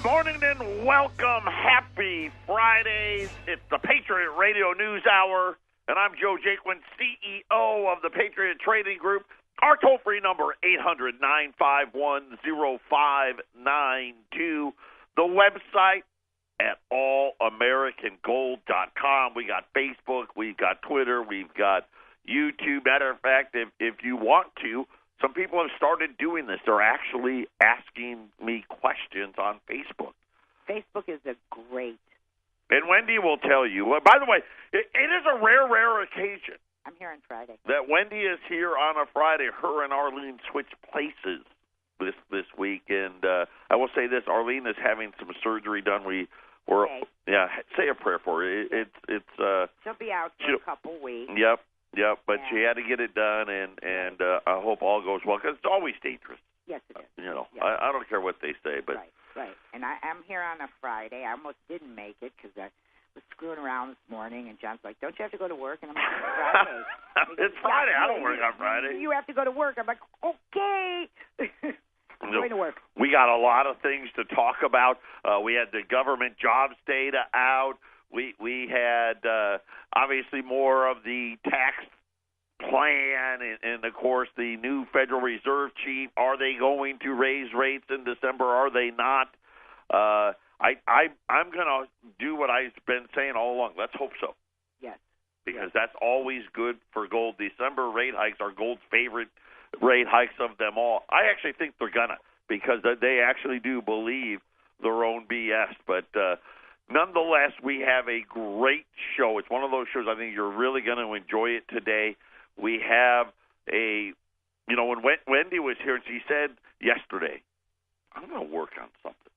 morning and welcome. Happy Fridays. It's the Patriot Radio News Hour, and I'm Joe Jaquin, CEO of the Patriot Trading Group. Our toll-free number, 800-951-0592. The website at allamericangold.com. We got Facebook, we've got Twitter, we've got YouTube. Matter of fact, if you want to, some people have started doing this. They're actually asking me questions on Facebook. Facebook is a great. And Wendy will tell you. Well, by the way, it is a rare occasion. I'm here on Friday. That Wendy is here on a Friday. Her and Arlene switch places this week. And I will say this: Arlene is having some surgery done. Say a prayer for her. She'll be out for a couple weeks. Yep. But she had to get it done, and I hope all goes well because it's always dangerous. Yes, it is. You know, yes. I don't care what they say, but right. And I'm here on a Friday. I almost didn't make it because I was screwing around this morning, and John's like, "Don't you have to go to work?" And I'm like, "It's Friday." It's Friday. I don't work on Friday. You have to go to work. I'm like, "Okay." I'm going to work. We got a lot of things to talk about. We had the government jobs data out. We had obviously more of the tax plan, and of course the new Federal Reserve chief. Are they going to raise rates in December? Are they not? I'm going to do what I've been saying all along. Let's hope so. Yes. Because that's always good for gold. December rate hikes are gold's favorite rate hikes of them all. I actually think they're gonna, because they actually do believe their own BS. But nonetheless, we have a great show. It's one of those shows I think you're really going to enjoy it today. We have when Wendy was here, and she said yesterday, I'm going to work on something.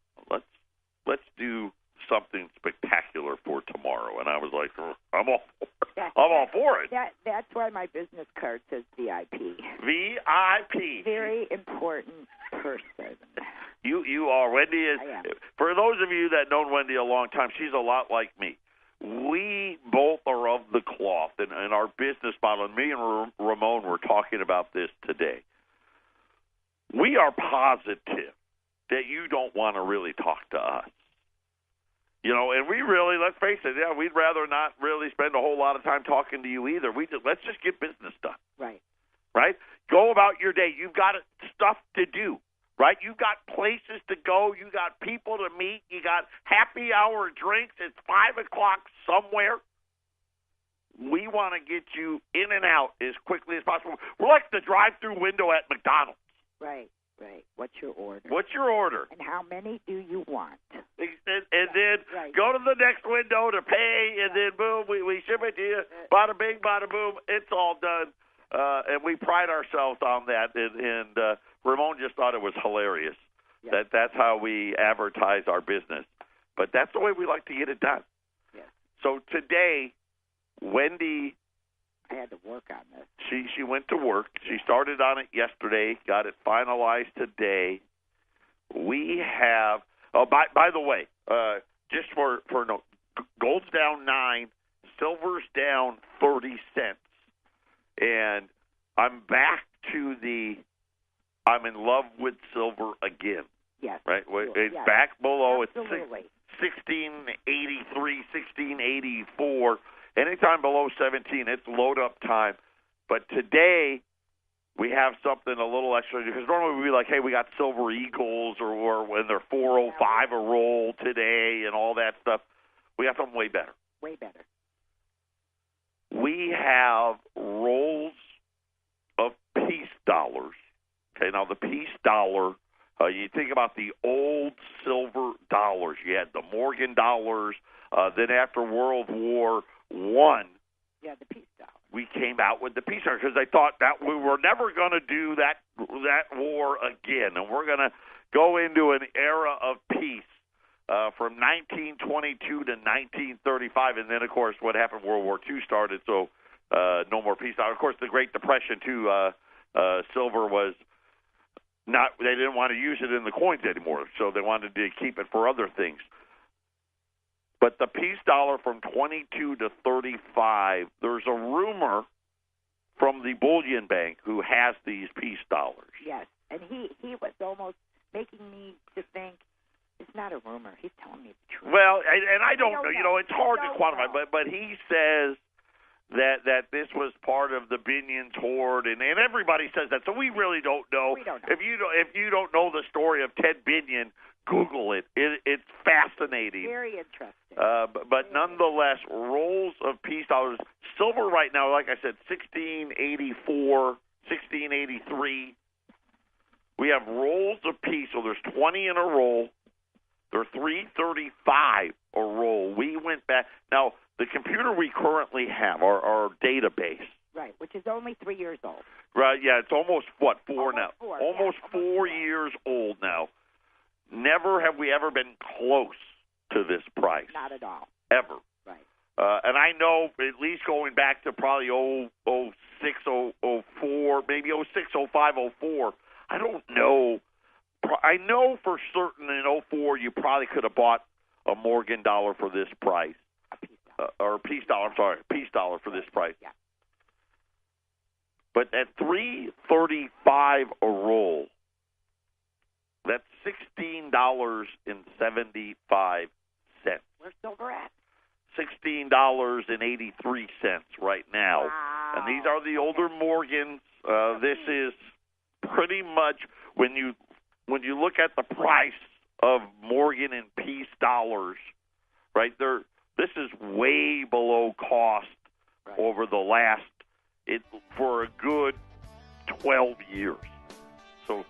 Let's do something spectacular for tomorrow. And I was like, I'm all for it. That's why my business card says VIP. VIP. Very important person. You are. Wendy is. I am. For those of you that known Wendy a long time, she's a lot like me. We both are of the cloth, and our business model, and me and Ramon were talking about this today. We are positive that you don't want to really talk to us. You know, and we really, let's face it, we'd rather not really spend a whole lot of time talking to you either. Let's just get business done. Right? Go about your day. You've got stuff to do. Right? You got places to go. You got people to meet. You got happy hour drinks. It's 5 o'clock somewhere. We want to get you in and out as quickly as possible. We're like the drive-through window at McDonald's. Right. What's your order? And how many do you want? And then go to the next window to pay, and then boom, we ship it to you. Bada bing, bada boom. It's all done. And we pride ourselves on that. And Ramon just thought it was hilarious. Yes. That's how we advertise our business. But that's the way we like to get it done. Yes. So today, Wendy, I had to work on this. She went to work. She started on it yesterday, got it finalized today. We have, by the way, just for note, gold's down 9, silver's down 30 cents. And I'm back to I'm in love with silver again. Yes. Right? It's back below. Absolutely. It's 1683, 1684. Anytime below 17, it's load-up time. But today, we have something a little extra. Because normally we'd be like, hey, we got Silver Eagles or when they're 405 a roll today and all that stuff. We got something way better. Way better. We have rolls of peace dollars. Okay, now the peace dollar, you think about the old silver dollars. You had the Morgan dollars. Then after World War I, the peace dollar. We came out with the peace dollar because they thought that we were never going to do that war again, and we're going to go into an era of peace. From 1922 to 1935, and then, of course, what happened, World War II started, so no more peace. Now, of course, the Great Depression, too, silver was not, they didn't want to use it in the coins anymore, so they wanted to keep it for other things. But the peace dollar from 22 to 35, there's a rumor from the Bullion Bank who has these peace dollars. Yes, and he was almost making me to think, it's not a rumor. He's telling me the truth. Well, and I don't know. You know, it's hard to don't quantify, know. but he says that this was part of the Binion's hoard, and everybody says that. So we really don't know. We don't know. If you don't know the story of Ted Binion, Google it. It's fascinating. Very interesting. But nonetheless, rolls of peace dollars. Silver right now, like I said, 1684, 1683. We have rolls of peace, so there's 20 in a roll. They're $3.35 a roll. We went back. Now, the computer we currently have, our database. Right, which is only 3 years old. Right, yeah, it's almost, four almost now? 4, Almost yeah, 4 almost years old now. Never have we ever been close to this price. Not at all. Ever. Right. And I know at least going back to probably 06, 04, maybe 06, 05, 04, I don't know. I know for certain in 04 you probably could have bought a Morgan dollar for this price. A peace dollar. Or a peace dollar, I'm sorry, a peace dollar for this price. Yeah. But at $3.35 a roll, that's $16.75. Where's silver at? $16.83 right now. Wow. And these are the older Morgans. This is pretty much when you look at the price of Morgan and peace dollars, right? This is way below cost over the last for a good 12 years. So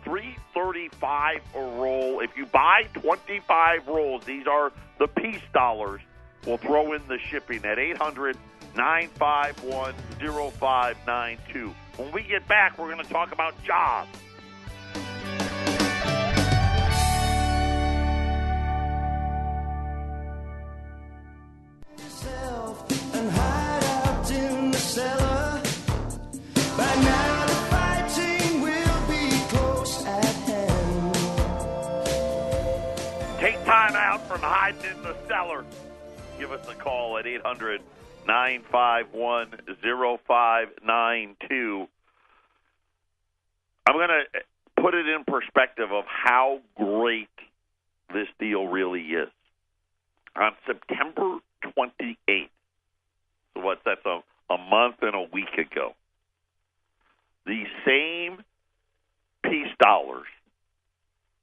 $3.35 a roll. If you buy 25 rolls, these are the peace dollars. We'll throw in the shipping at 800-951-0592. When we get back, we're going to talk about jobs. And hide out in the cellar. By now the fighting will be close at hand. Take time out from hiding in the cellar. Give us a call at 800-951-0592. I'm going to put it in perspective of how great this deal really is. On September 28th, so that's a month and a week ago, the same peace dollars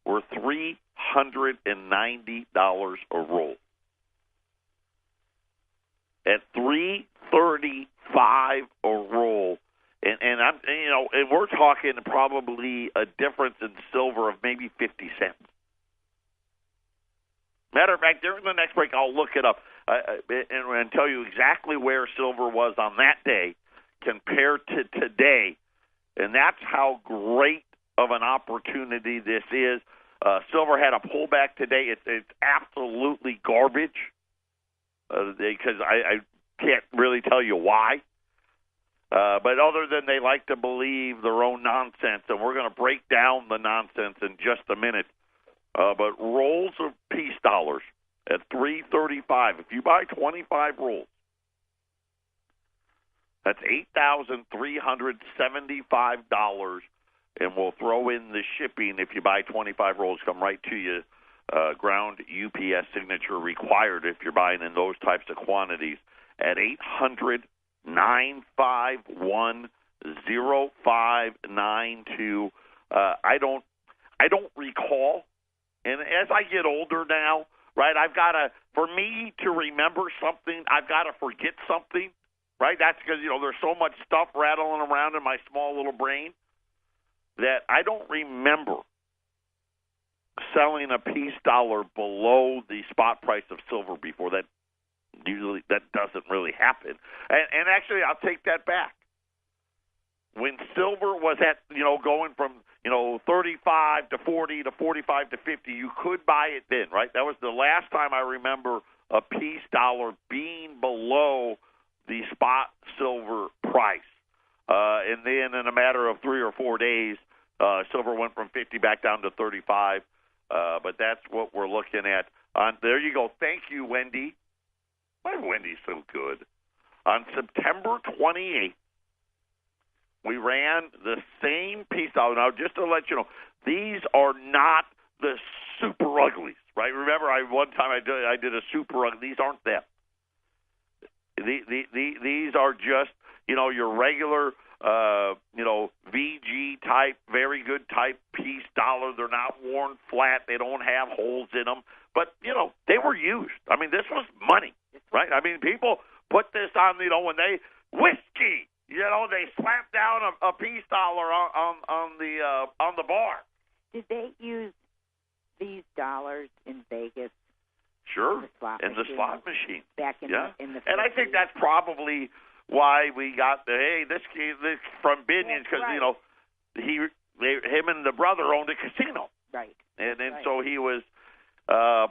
were $390 a roll. At $3.35 a roll, and I'm and we're talking probably a difference in silver of maybe 50 cents. Matter of fact, during the next break, I'll look it up and tell you exactly where silver was on that day compared to today, and that's how great of an opportunity this is. Silver had a pullback today. It's absolutely garbage. Because I can't really tell you why. But other than they like to believe their own nonsense, and we're going to break down the nonsense in just a minute. But rolls of peace dollars at $3.35. If you buy 25 rolls, that's $8,375, and we'll throw in the shipping if you buy 25 rolls. Come right to you. Ground UPS signature required if you're buying in those types of quantities at 800-951-0592. I don't recall, and as I get older now, right, for me to remember something, I've got to forget something, right? That's because, there's so much stuff rattling around in my small little brain that I don't remember selling a peace dollar below the spot price of silver before. That doesn't really happen. And actually, I'll take that back. When silver was at, going from, 35 to 40 to 45 to 50, you could buy it then, right? That was the last time I remember a peace dollar being below the spot silver price. And then in a matter of 3 or 4 days, silver went from 50 back down to 35. But that's what we're looking at. There you go. Thank you, Wendy. Why Wendy's so good? On September 28th, we ran the same peace dollar. Now, just to let you know, these are not the super uglies, remember one time I did a super rug. These aren't them. These are just, your regular, VG type, very good type piece dollar. They're not worn flat. They don't have holes in them. But, they were used. I mean, this was money, right? I mean, people put this on, when they, whiskey, they slap down a peace dollar on the bar. Did they use these dollars in Vegas? Sure, in the slot machine. Back in the 50s. And I think that's probably why we got this from Binions, because him and the brother owned a casino, right? And then so he was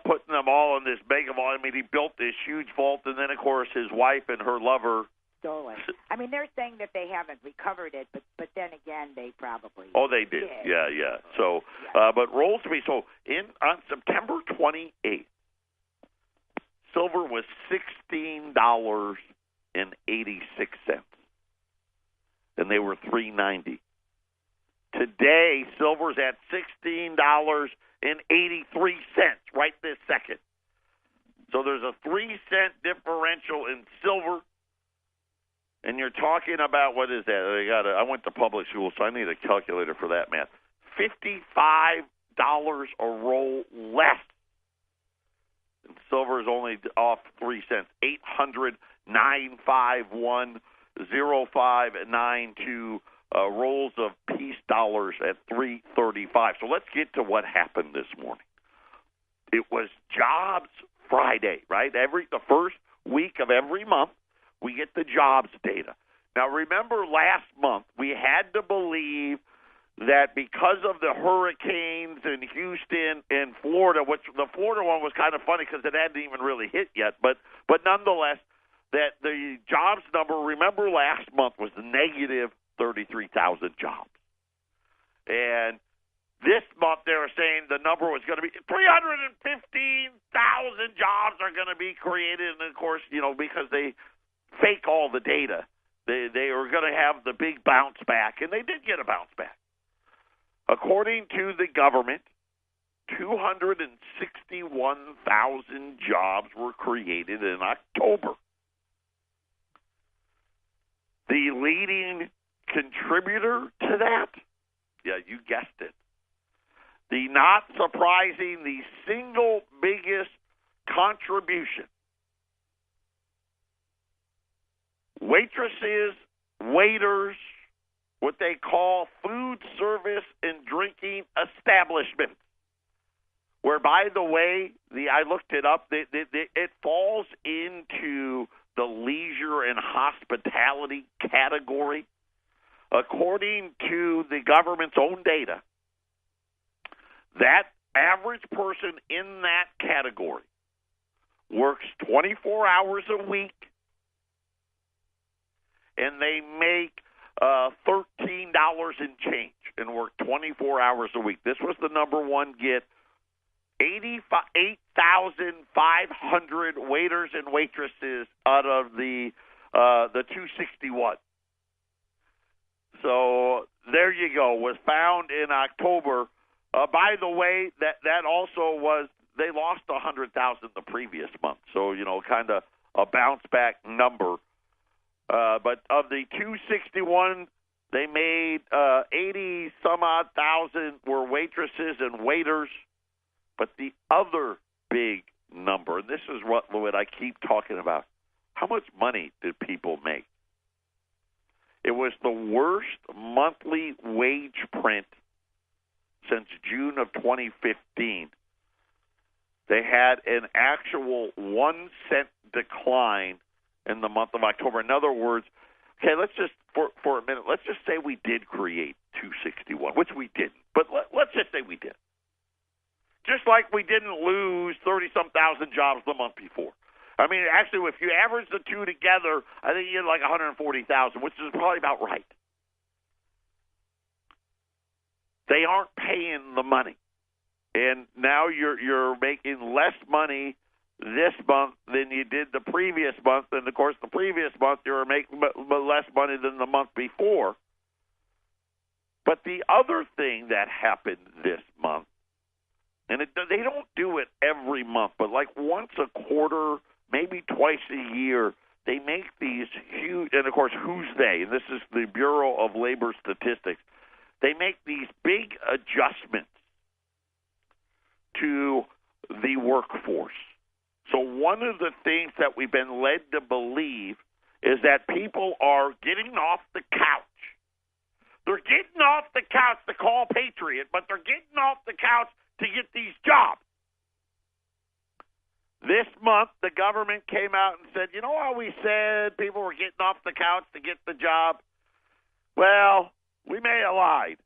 putting them all in this mega vault. I mean, he built this huge vault, and then of course his wife and her lover stole it. I mean, they're saying that they haven't recovered it, but then again, they probably they did. Yeah. So, but Rollsby. So on September 28th. Silver was $16.86, and they were $3.90. Today, silver's at $16.83 right this second. So there's a 3-cent differential in silver, and you're talking about, what is that? I went to public school, so I need a calculator for that math. $55 a roll less. Silver is only off 3 cents. 800-951-0592 rolls of peace dollars at $3.35. So let's get to what happened this morning. It was Jobs Friday, right? The first week of every month, we get the jobs data. Now, remember last month, we had to believe that because of the hurricanes in Houston and Florida, which the Florida one was kind of funny because it hadn't even really hit yet, but nonetheless, that the jobs number, remember last month, was negative 33,000 jobs. And this month they were saying the number was going to be 315,000 jobs are going to be created. And, of course, because they fake all the data, they were going to have the big bounce back, and they did get a bounce back. According to the government, 261,000 jobs were created in October. The leading contributor to that, you guessed it, not surprising, the single biggest contribution, waitresses, waiters, what they call food service and drinking establishments, where, by the way, I looked it up, it falls into the leisure and hospitality category. According to the government's own data, that average person in that category works 24 hours a week, and they make $13 and change and work 24 hours a week. This was the number one get. 8,500 waiters and waitresses out of the 261. So there you go. Was found in October. By the way, that also was, they lost 100,000 the previous month. So kind of a bounce back number. But of the 261, they made 80-some-odd thousand were waitresses and waiters. But the other big number, and this is what I keep talking about, how much money did people make? It was the worst monthly wage print since June of 2015. They had an actual 1 cent decline in the month of October. In other words, okay, let's just, for a minute, let's just say we did create 261, which we didn't. But let's just say we did. Just like we didn't lose 30-some thousand jobs the month before. I mean, actually, if you average the two together, I think you get like 140,000, which is probably about right. They aren't paying the money. And now you're making less money this month than you did the previous month. And, of course, the previous month you were making less money than the month before. But the other thing that happened this month, and they don't do it every month, but like once a quarter, maybe twice a year, they make these huge, and of course, who's they? And this is the Bureau of Labor Statistics. They make these big adjustments to the workforce. So one of the things that we've been led to believe is that people are getting off the couch. They're getting off the couch to call Patriot, but they're getting off the couch to get these jobs. This month, the government came out and said, you know how we said people were getting off the couch to get the job? Well, we may have lied.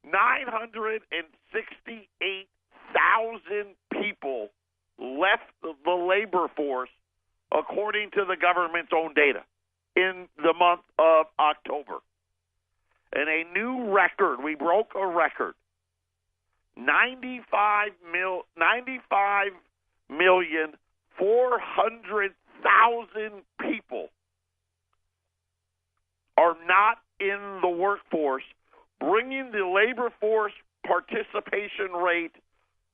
968,000 people left the labor force, according to the government's own data, in the month of October. And a new record, we broke a record. 95,400,000 people are not in the workforce, bringing the labor force participation rate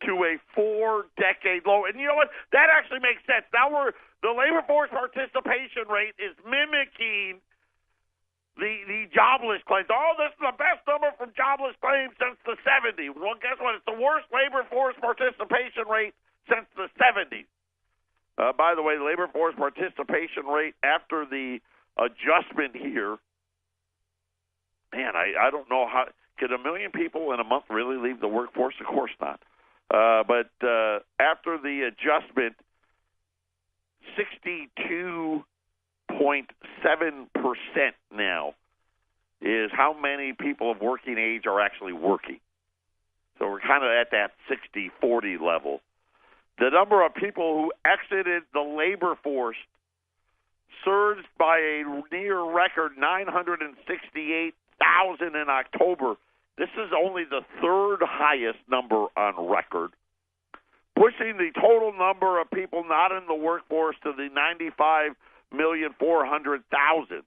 to a 4-decade low. And you know what? That actually makes sense. Now the labor force participation rate is mimicking the jobless claims. Oh, this is the best number from jobless claims since the 70s. Well, guess what? It's the worst labor force participation rate since the 70s. By the way, the labor force participation rate after the adjustment here, man, I don't know how. Could 1 million people in a month really leave the workforce? Of course not. But after the adjustment, 62.7% now is how many people of working age are actually working. So we're kind of at that 60-40 level. The number of people who exited the labor force surged by a near record 968,000 in October. This is only the third highest number on record, pushing the total number of people not in the workforce to the 95,400,000.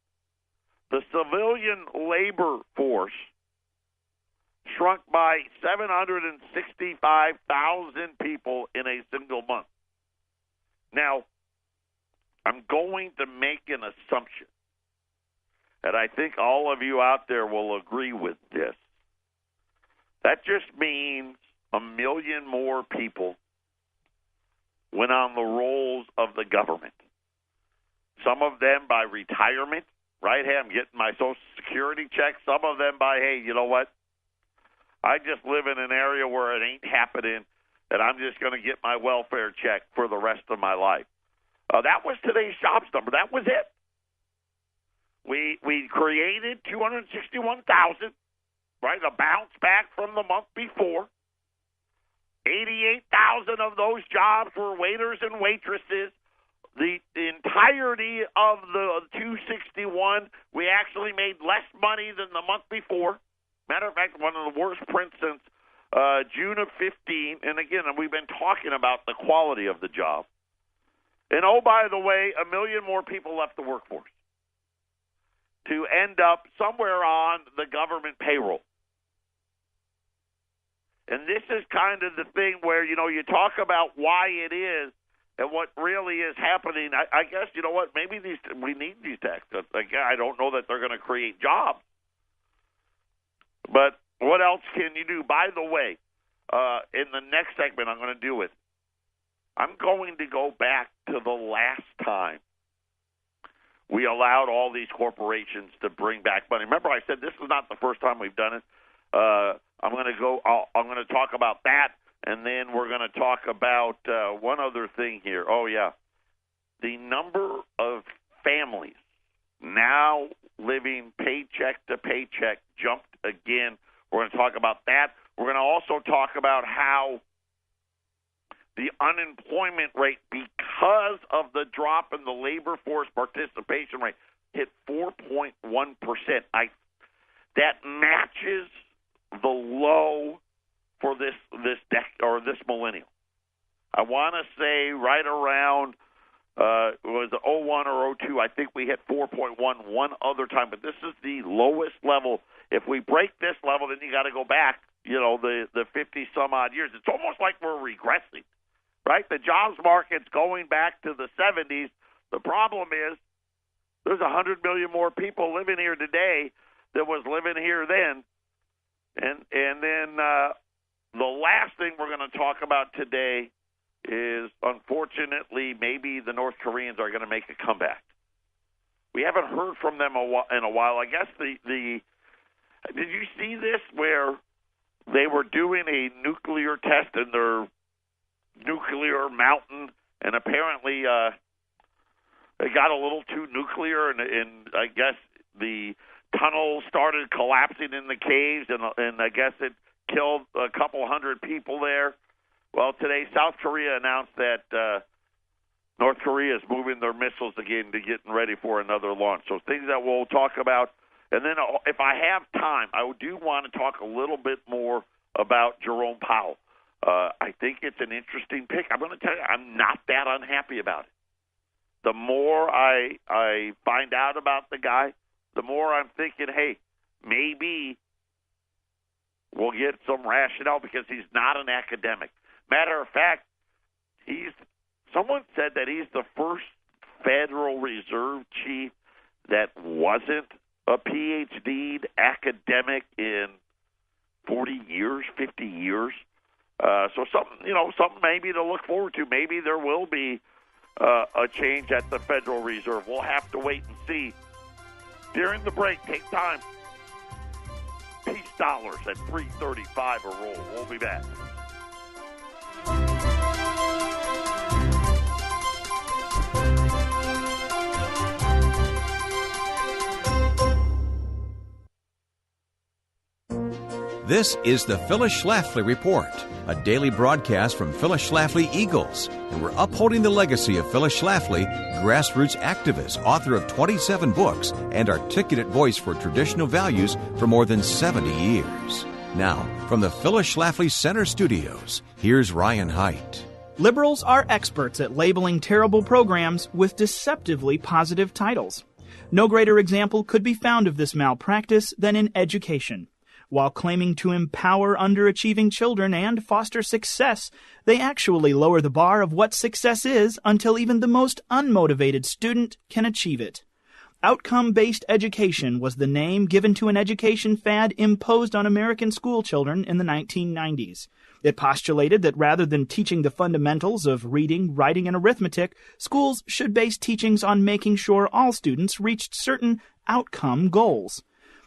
The civilian labor force shrunk by 765,000 people in a single month. Now, I'm going to make an assumption, and I think all of you out there will agree with this. That just means 1 million more people went on the rolls of the government. Some of them by retirement, right? Hey, I'm getting my Social Security check. Some of them by, hey, you know what? I just live in an area where it ain't happening, and I'm just going to get my welfare check for the rest of my life. That was today's jobs number. That was it. We created 261,000, right? A bounce back from the month before. 88,000 of those jobs were waiters and waitresses. The entirety of the 261, we actually made less money than the month before. Matter of fact, one of the worst prints since June of 15. And again, we've been talking about the quality of the job. And oh, by the way, 1 million more people left the workforce to end up somewhere on the government payroll. And this is kind of the thing where, you know, you talk about why it is and what really is happening. I guess, you know what, maybe we need these tax cuts. Again, I don't know that they're going to create jobs. But what else can you do? By the way, in the next segment I'm going to do it, I'm going to go back to the last time we allowed all these corporations to bring back money. Remember, I said this is not the first time we've done it. I'm going to talk about that, and then we're going to talk about one other thing here. Oh, yeah. The number of families now living paycheck to paycheck jumped again. We're going to talk about that. We're going to also talk about how the unemployment rate, because of the drop in the labor force participation rate, hit 4.1%. That matches the low for this millennial. I want to say right around it was 01 or 02. I think we hit 4.1 one other time, but this is the lowest level. If we break this level, then you got to go back the 50-some-odd years. It's almost like we're regressing, right? The jobs market's going back to the 70s. The problem is there's 100 million more people living here today than was living here then. And then the last thing we're going to talk about today is, unfortunately, maybe the North Koreans are going to make a comeback. We haven't heard from them in a while. I guess did you see this where they were doing a nuclear test in their nuclear mountain, and apparently it got a little too nuclear, and I guess the tunnels started collapsing in the caves, and I guess it killed a couple hundred people there. Well, today South Korea announced that North Korea is moving their missiles again to getting ready for another launch. So things that we'll talk about. And then if I have time, I do want to talk a little bit more about Jerome Powell. I think it's an interesting pick. I'm going to tell you, I'm not that unhappy about it. The more I find out about the guy, the more I'm thinking, hey, maybe we'll get some rationale because he's not an academic. Matter of fact, someone said that he's the first Federal Reserve chief that wasn't a PhD academic in 40 years, 50 years. So something maybe to look forward to. Maybe there will be a change at the Federal Reserve. We'll have to wait and see. During the break, take time. Peace dollars at $3.35 a roll. We'll be back. This is the Phyllis Schlafly Report, a daily broadcast from Phyllis Schlafly Eagles, and we're upholding the legacy of Phyllis Schlafly, grassroots activist, author of 27 books, and articulate voice for traditional values for more than 70 years. Now, from the Phyllis Schlafly Center Studios, here's Ryan Haidt. Liberals are experts at labeling terrible programs with deceptively positive titles. No greater example could be found of this malpractice than in education. While claiming to empower underachieving children and foster success, they actually lower the bar of what success is until even the most unmotivated student can achieve it. Outcome-based education was the name given to an education fad imposed on American school children in the 1990s. It postulated that rather than teaching the fundamentals of reading, writing, and arithmetic, schools should base teachings on making sure all students reached certain outcome goals.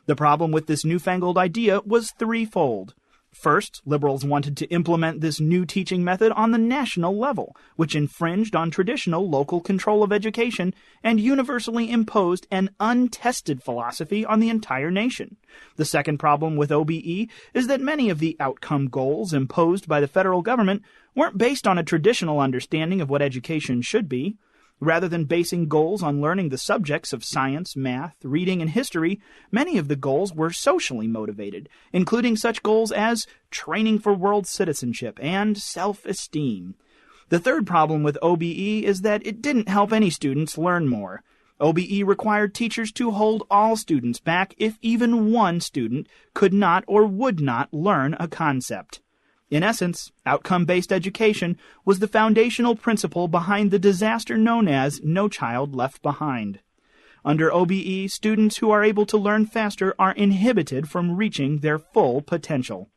The problem with this newfangled idea was threefold. First, liberals wanted to implement this new teaching method on the national level, which infringed on traditional local control of education and universally imposed an untested philosophy on the entire nation. The second problem with OBE is that many of the outcome goals imposed by the federal government weren't based on a traditional understanding of what education should be. Rather than basing goals on learning the subjects of science, math, reading, and history, many of the goals were socially motivated, including such goals as training for world citizenship and self-esteem. The third problem with OBE is that it didn't help any students learn more. OBE required teachers to hold all students back if even one student could not or would not learn a concept. In essence, outcome-based education was the foundational principle behind the disaster known as No Child Left Behind. Under OBE, students who are able to learn faster are inhibited from reaching their full potential.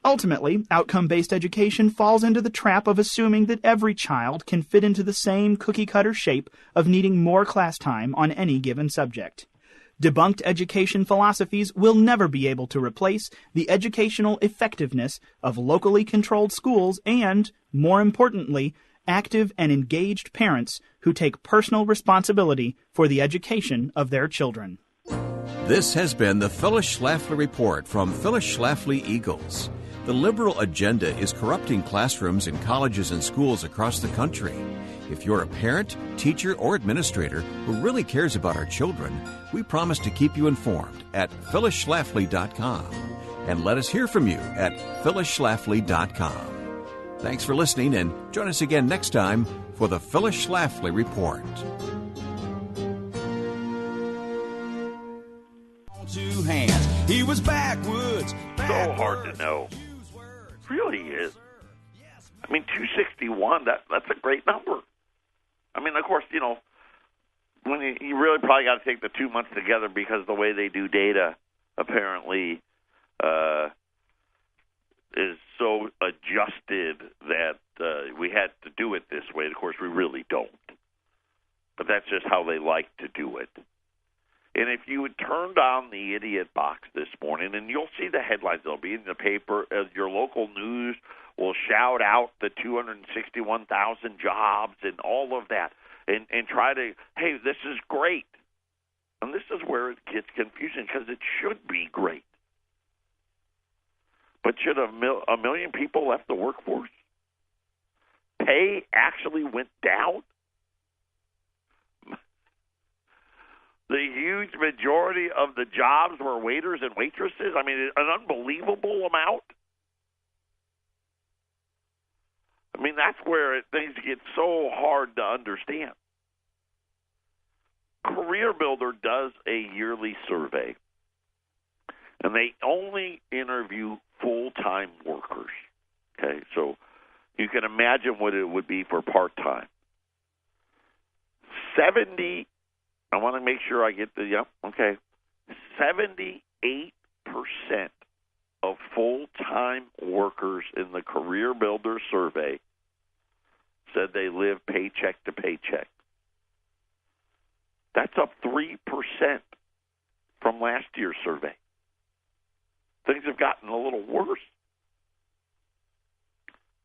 Ultimately, outcome-based education falls into the trap of assuming that every child can fit into the same cookie-cutter shape of needing more class time on any given subject. Debunked education philosophies will never be able to replace the educational effectiveness of locally controlled schools and, more importantly, active and engaged parents who take personal responsibility for the education of their children. This has been the Phyllis Schlafly Report from Phyllis Schlafly Eagles. The liberal agenda is corrupting classrooms in colleges and schools across the country. If you're a parent, teacher, or administrator who really cares about our children, we promise to keep you informed at phyllisschlafly.com. And let us hear from you at phyllisschlafly.com. Thanks for listening, and join us again next time for the Phyllis Schlafly Report. Two hands. He was backwoods. so hard to know. It really is. I mean, 261, that's a great number. I mean, of course, when you really probably got to take the 2 months together because the way they do data apparently is so adjusted that we had to do it this way. Of course, we really don't. But that's just how they like to do it. And if you would turn down the idiot box this morning, and you'll see the headlines, they'll be in the paper, your local news will shout out the 261,000 jobs and all of that, and try to, hey, this is great. And this is where it gets confusing because it should be great. But should a million people left the workforce? Pay actually went down? The huge majority of the jobs were waiters and waitresses. I mean, an unbelievable amount. I mean, that's where things get so hard to understand. Career Builder does a yearly survey, and they only interview full-time workers. Okay, so you can imagine what it would be for part-time. 78% of full-time workers in the Career Builder survey said they live paycheck to paycheck. That's up 3% from last year's survey. Things have gotten a little worse.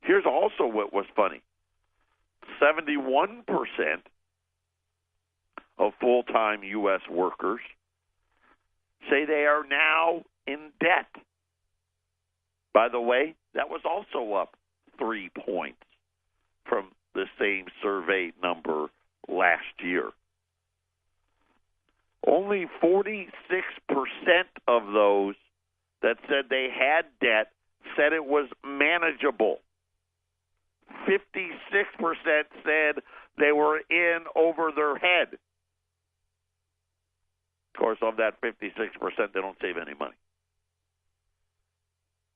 Here's also what was funny. 71% of full-time U.S. workers say they are now in debt. By the way, that was also up 3 points from the same survey number last year. Only 46% of those that said they had debt said it was manageable. 56% said they were in over their head. Of course, of that 56%, they don't save any money.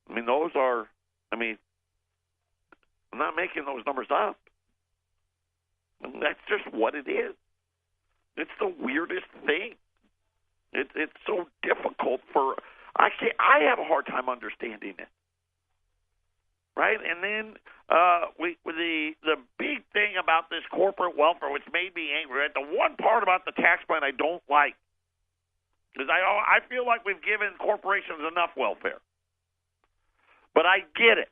I mean, I'm not making those numbers up. I mean, that's just what it is. It's the weirdest thing. It's so difficult I have a hard time understanding it. Right? And then the big thing about this corporate welfare, which made me angry, right? The one part about the tax plan I don't like is I feel like we've given corporations enough welfare. But I get it.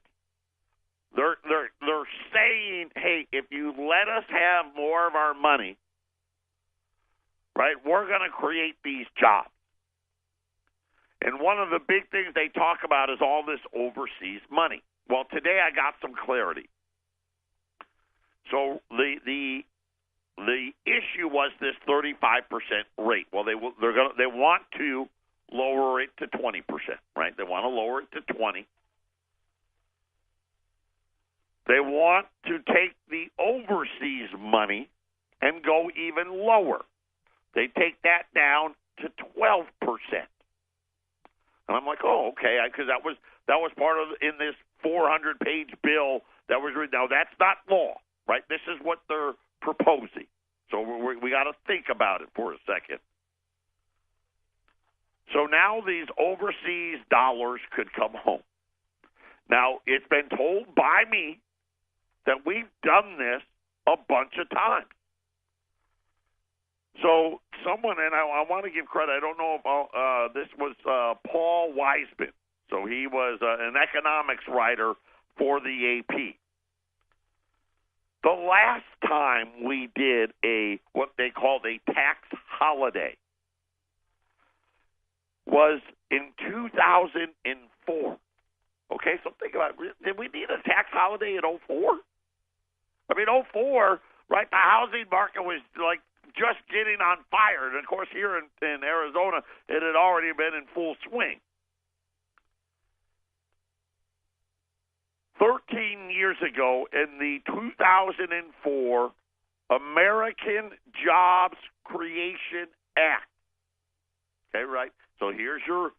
They're saying, hey, if you let us have more of our money, right, we're going to create these jobs. And one of the big things they talk about is all this overseas money. Well, today I got some clarity. So the issue was this 35% rate. Well, they want to lower it to 20%, right? They want to lower it to 20. They want to take the overseas money and go even lower. They take that down to 12%. And I'm like, oh, okay, because that was part of in this 400-page bill that was written. Now that's not law, right? This is what they're proposing. So we got to think about it for a second. So now these overseas dollars could come home. Now it's been told by me that we've done this a bunch of times. So someone, and I want to give credit, I don't know if this was Paul Wiseman. So he was an economics writer for the AP. The last time we did what they called a tax holiday was in 2004. Okay, so think about it. Did we need a tax holiday in 2004? I mean, 2004, right, the housing market was like just getting on fire. And, of course, here in Arizona, it had already been in full swing. 13 years ago, in the 2004 American Jobs Creation Act. Okay, right? So here's your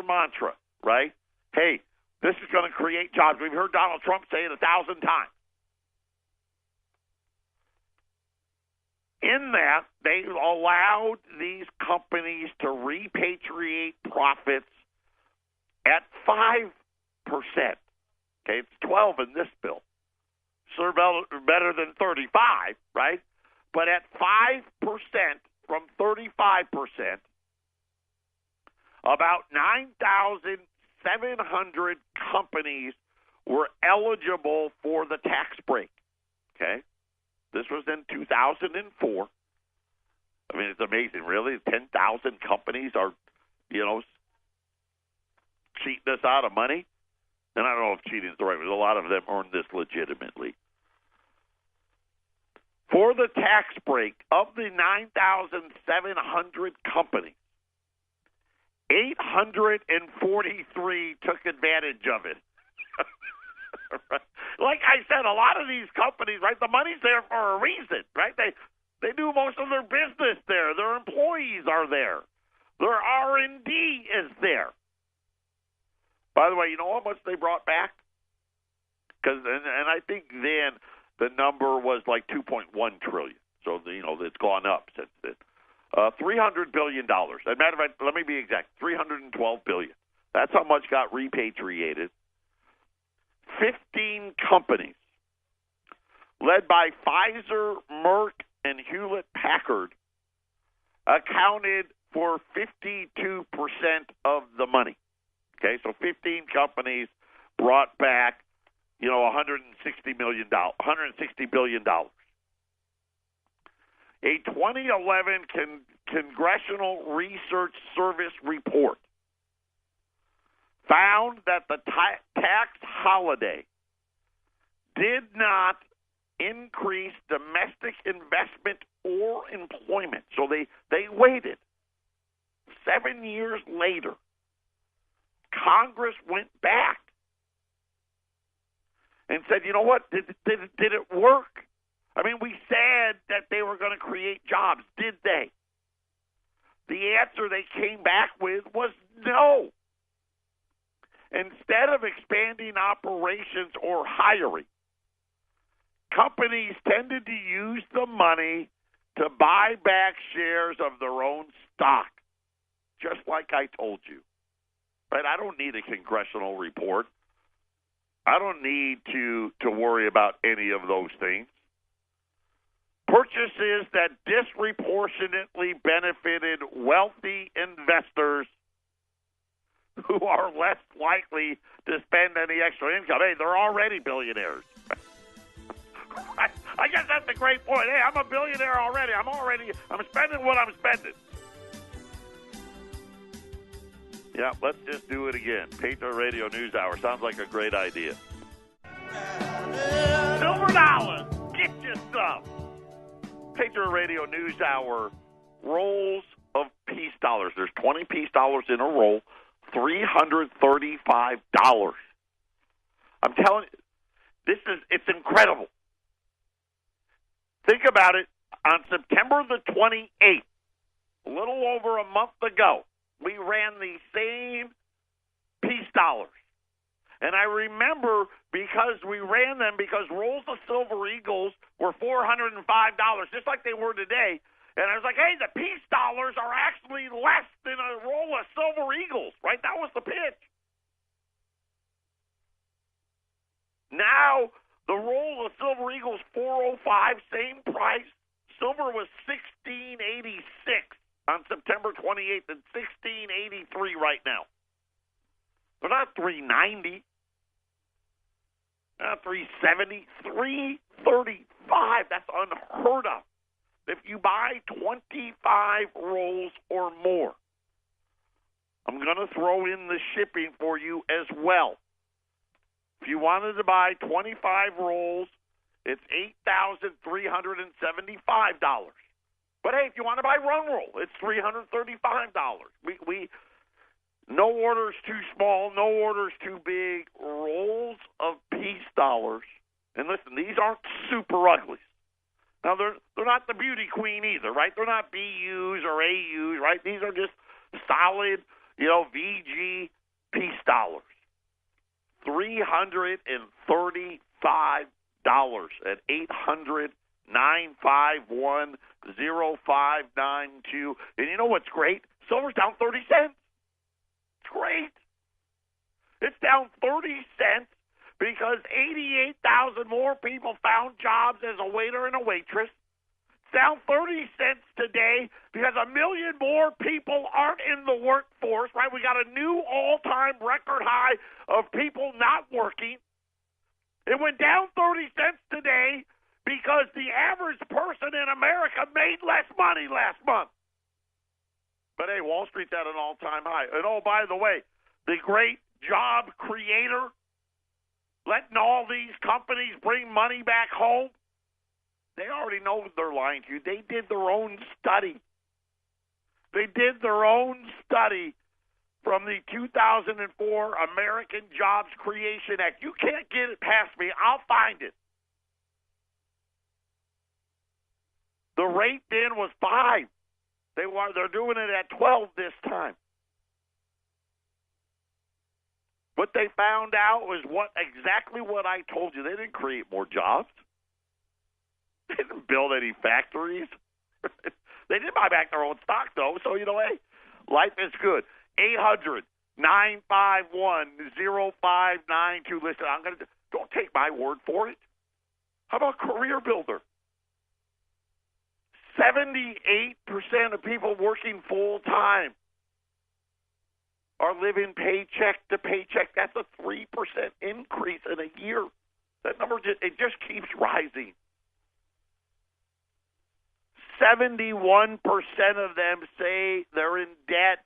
mantra, right? hey, this is going to create jobs. We've heard Donald Trump say it 1,000 times. In that, they allowed these companies to repatriate profits at 5%. Okay, it's 12 in this bill. So better than 35, right? But at 5% from 35%, about 9,700 companies were eligible for the tax break. Okay? This was in 2004. I mean, it's amazing, really. 10,000 companies are, cheating us out of money. And I don't know if cheating is the right word. A lot of them earned this legitimately. For the tax break, of the 9,700 companies, 843 took advantage of it. Like I said, a lot of these companies, right, the money's there for a reason, right? They do most of their business there. Their employees are there. Their R&D is there. By the way, you know how much they brought back? And I think then the number was like $2.1 trillion. So, it's gone up since then. $300 billion. As a matter of fact, let me be exact, $312 billion. That's how much got repatriated. 15 companies, led by Pfizer, Merck, and Hewlett-Packard, accounted for 52% of the money. Okay, so 15 companies brought back, $160 billion. A 2011 Congressional Research Service report found that the tax holiday did not increase domestic investment or employment. So they waited. 7 years later, Congress went back and said, you know what, did it work? I mean, we said that they were going to create jobs. Did they? The answer they came back with was no. Instead of expanding operations or hiring, companies tended to use the money to buy back shares of their own stock, just like I told you. Right? I don't need a congressional report. I don't need to worry about any of those things. Purchases that disproportionately benefited wealthy investors who are less likely to spend any extra income. Hey, they're already billionaires. I guess that's a great point. Hey, I'm a billionaire already. I'm spending what I'm spending. Yeah, let's just do it again. Patriot Radio News Hour. Sounds like a great idea. Silver dollars. Get you some. Patriot Radio News Hour. Rolls of peace dollars. There's 20 peace dollars in a roll. $335. I'm telling you, it's incredible. Think about it. On September the 28th, a little over a month ago, we ran the same peace dollars. And I remember because we ran them because rolls of Silver Eagles were $405, just like they were today. And I was like, hey, the peace dollars are actually less than a roll of Silver Eagles, right? That was the pitch. Now, the roll of Silver Eagles, $405, same price. Silver was $16.86 on September 28th and $16.83 right now. They're not $3.90. Not $3.70. $3.35. That's unheard of. If you buy 25 rolls or more, I'm going to throw in the shipping for you as well. If you wanted to buy 25 rolls, it's $8,375. But hey, if you want to buy one roll, it's $335. We no orders too small, no orders too big. Rolls of peace dollars. And listen, these aren't super uglies. Now, they're not the beauty queen either, right? They're not BUs or AUs, right? These are just solid, VG peace dollars. $335 at 800-951-0592. And you know what's great? Silver's down 30 cents. It's great. It's down 30 cents because 88,000 more people found jobs as a waiter and a waitress. It's down 30 cents today because 1 million more people aren't in the workforce, right? We got a new all-time record high of people not working. It went down 30 cents today because the average person in America made less money last month. But, hey, Wall Street's at an all-time high. And, oh, by the way, the great job creator, letting all these companies bring money back home, they already know they're lying to you. They did their own study. They did their own study from the 2004 American Jobs Creation Act. You can't get it past me. I'll find it. The rate then was 5. They're doing it at 12 this time. What they found out was exactly what I told you. They didn't create more jobs. They didn't build any factories. They did buy back their own stock, though. So, hey, life is good. 800-951-0592. Listen, don't take my word for it. How about Career Builder? 78% of people working full-time are living paycheck to paycheck. That's a 3% increase in a year. That number just keeps rising. 71% of them say they're in debt,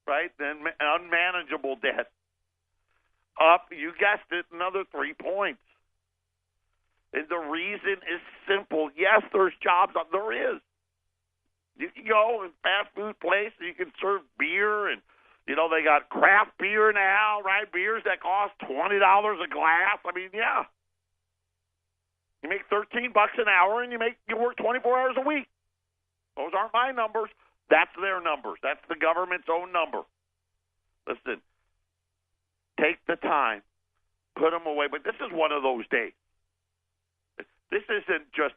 right? Then unmanageable debt. Up, you guessed it, another 3 points. And the reason is simple. Yes, there's jobs. There is. You can go in fast food place and you can serve beer, and they got craft beer now, right? Beers that cost $20 a glass. I mean, yeah. You make $13 an hour and you work 24 hours a week. Those aren't my numbers. That's their numbers. That's the government's own number. Listen, take the time, put them away. But this is one of those days. This isn't just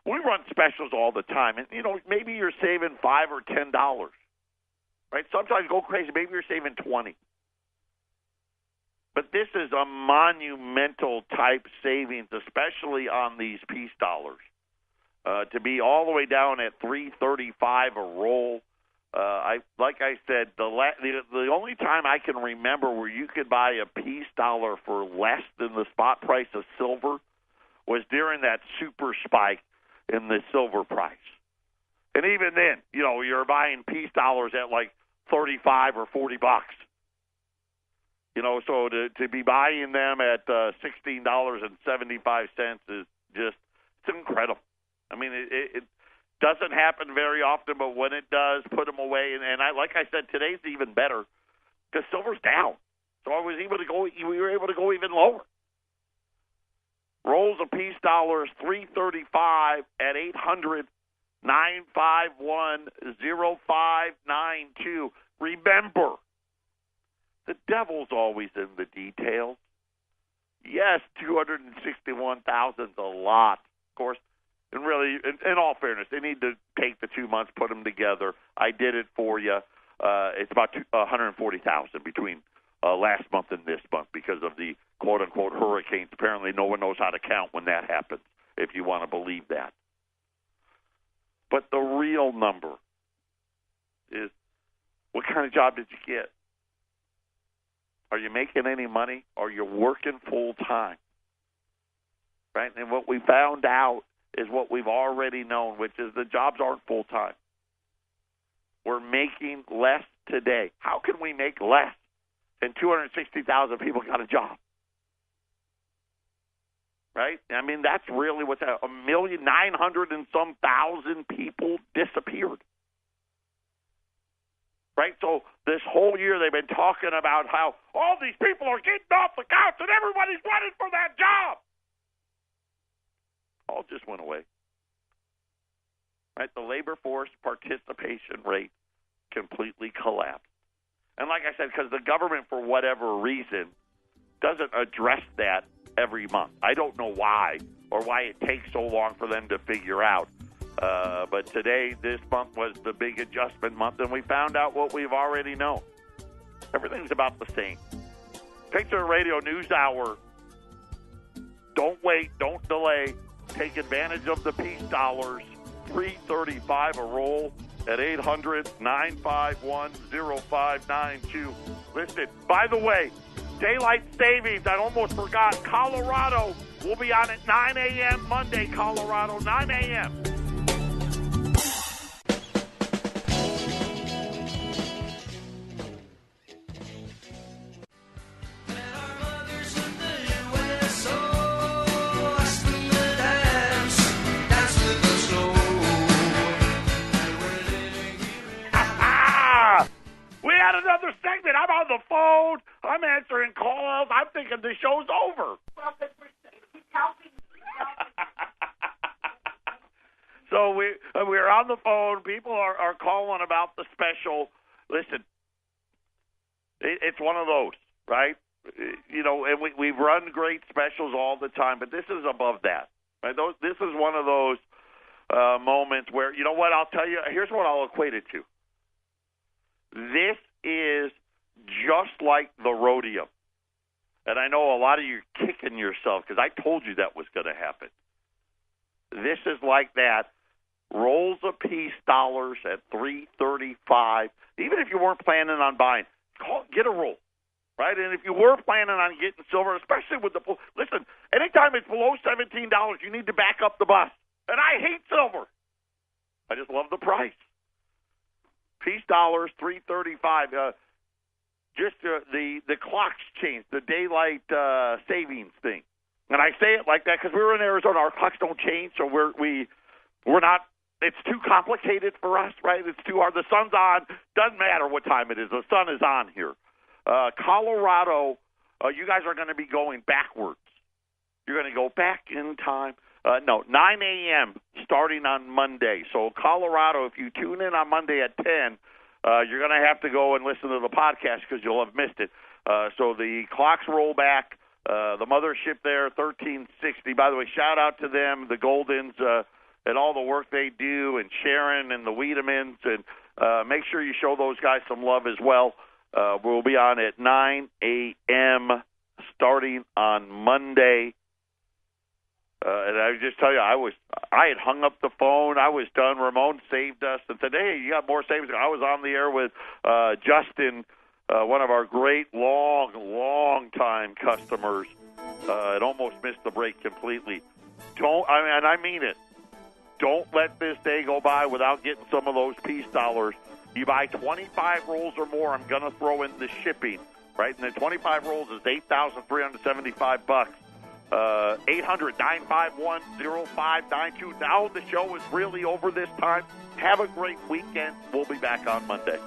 we run specials all the time. And, maybe you're saving $5 or $10, right? Sometimes go crazy. Maybe you're saving $20. But this is a monumental type savings, especially on these peace dollars. To be all the way down at $3.35 a roll. Like I said, the only time I can remember where you could buy a peace dollar for less than the spot price of silver was during that super spike in the silver price. And even then, you're buying peace dollars at like $35 or $40. So to be buying them at $16.75 is just, it's incredible. I mean, it doesn't happen very often, but when it does, put them away. And like I said, today's even better because silver's down. So we were able to go even lower. Rolls of peace dollars, $3.35 at 800-951-0592. Remember, the devil's always in the details. Yes, 261,000 is a lot. Of course, and really, in all fairness, they need to take the 2 months, put them together. I did it for you. It's about 140,000 between last month and this month because of the quote-unquote hurricanes. Apparently no one knows how to count when that happens, if you want to believe that. But the real number is, what kind of job did you get? Are you making any money? Are you working full-time? Right? And what we found out is what we've already known, which is the jobs aren't full-time. We're making less today. How can we make less? And 260,000 people got a job. Right? I mean, that's really what's happening. 1,900,000 and some thousand people disappeared. Right? So this whole year they've been talking about how all these people are getting off the couch and everybody's running for that job. All just went away. Right? The labor force participation rate completely collapsed. And like I said, because the government, for whatever reason, doesn't address that every month. I don't know why or why it takes so long for them to figure out. But today, this month was the big adjustment month, and we found out what we've already known. Everything's about the same. Patriot Radio News Hour. Don't wait. Don't delay. Take advantage of the peace dollars. $3.35 a roll at 800-951-0592. Listen, by the way, daylight savings, I almost forgot. Colorado will be on at 9 a.m. Monday, Colorado, 9 a.m. Another segment. I'm on the phone. I'm answering calls. I'm thinking the show's over. So we're on the phone. People are calling about the special. Listen, it's one of those, right? You know, and we run great specials all the time, but this is above that. Right? This is one of those moments where, you know what, I'll tell you, here's what I'll equate it to. This is just like the rodeo. And I know a lot of you are kicking yourself because I told you that was going to happen. This is like that. Rolls apiece dollars at $3.35. Even if you weren't planning on buying, get a roll, right? And if you were planning on getting silver, especially with the – listen, anytime it's below $17, you need to back up the bus. And I hate silver. I just love the price. Peace dollars, $3.35. Just the clocks changed, the daylight savings thing. And I say it like that because we were in Arizona. Our clocks don't change, so we're not. It's too complicated for us, right? It's too hard. The sun's on. Doesn't matter what time it is. The sun is on here. Colorado, you guys are going to be going backwards. You're going to go back in time. 9 a.m. starting on Monday. So Colorado, if you tune in on Monday at 10, you're going to have to go and listen to the podcast because you'll have missed it. So the clocks roll back. The mothership there, 1360. By the way, shout out to them, the Goldens, and all the work they do, and Sharon and the Wiedemans. And make sure you show those guys some love as well. We'll be on at 9 a.m. starting on Monday. And I just tell you, I had hung up the phone. I was done. Ramon saved us and said, hey, you got more savings. I was on the air with Justin, one of our great long-time customers. It almost missed the break completely. And I mean it. Don't let this day go by without getting some of those peace dollars. You buy 25 rolls or more, I'm going to throw in the shipping, right? And the 25 rolls is $8,375. 800-951-0592. Now the show is really over this time. Have a great weekend. We'll be back on Monday.